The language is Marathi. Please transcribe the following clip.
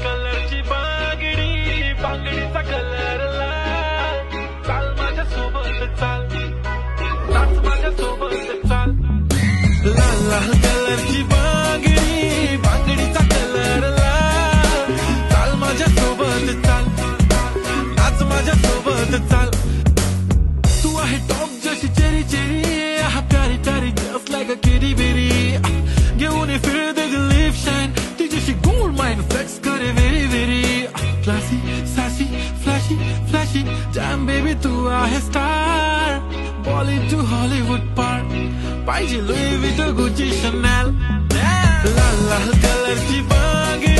कलरची बांगडी बांगडीचा कलर लाल चाल माझ्या सोबत चाल नाच माझ्या सोबत चाल लाल लाल कलरची बांगडी बांगडीचा कलर लाल चाल माझ्या सोबत चाल नाच माझ्या सोबत चाल तू आहे टॉप जशी चेरी चेरी हा प्यारी प्यारी just like a kitty bitty घेऊन ये फिर दे लिप शाईन तुझ्याशी गोल्ड माइन फ्लेक्स करे very very classy sassy flashy flashy damn baby तू आहे स्टार बॉलिवूड टू हॉलीवूड पार पाहिजे लुई विटो गुची शनेल लाल लाल कलरची बांगडी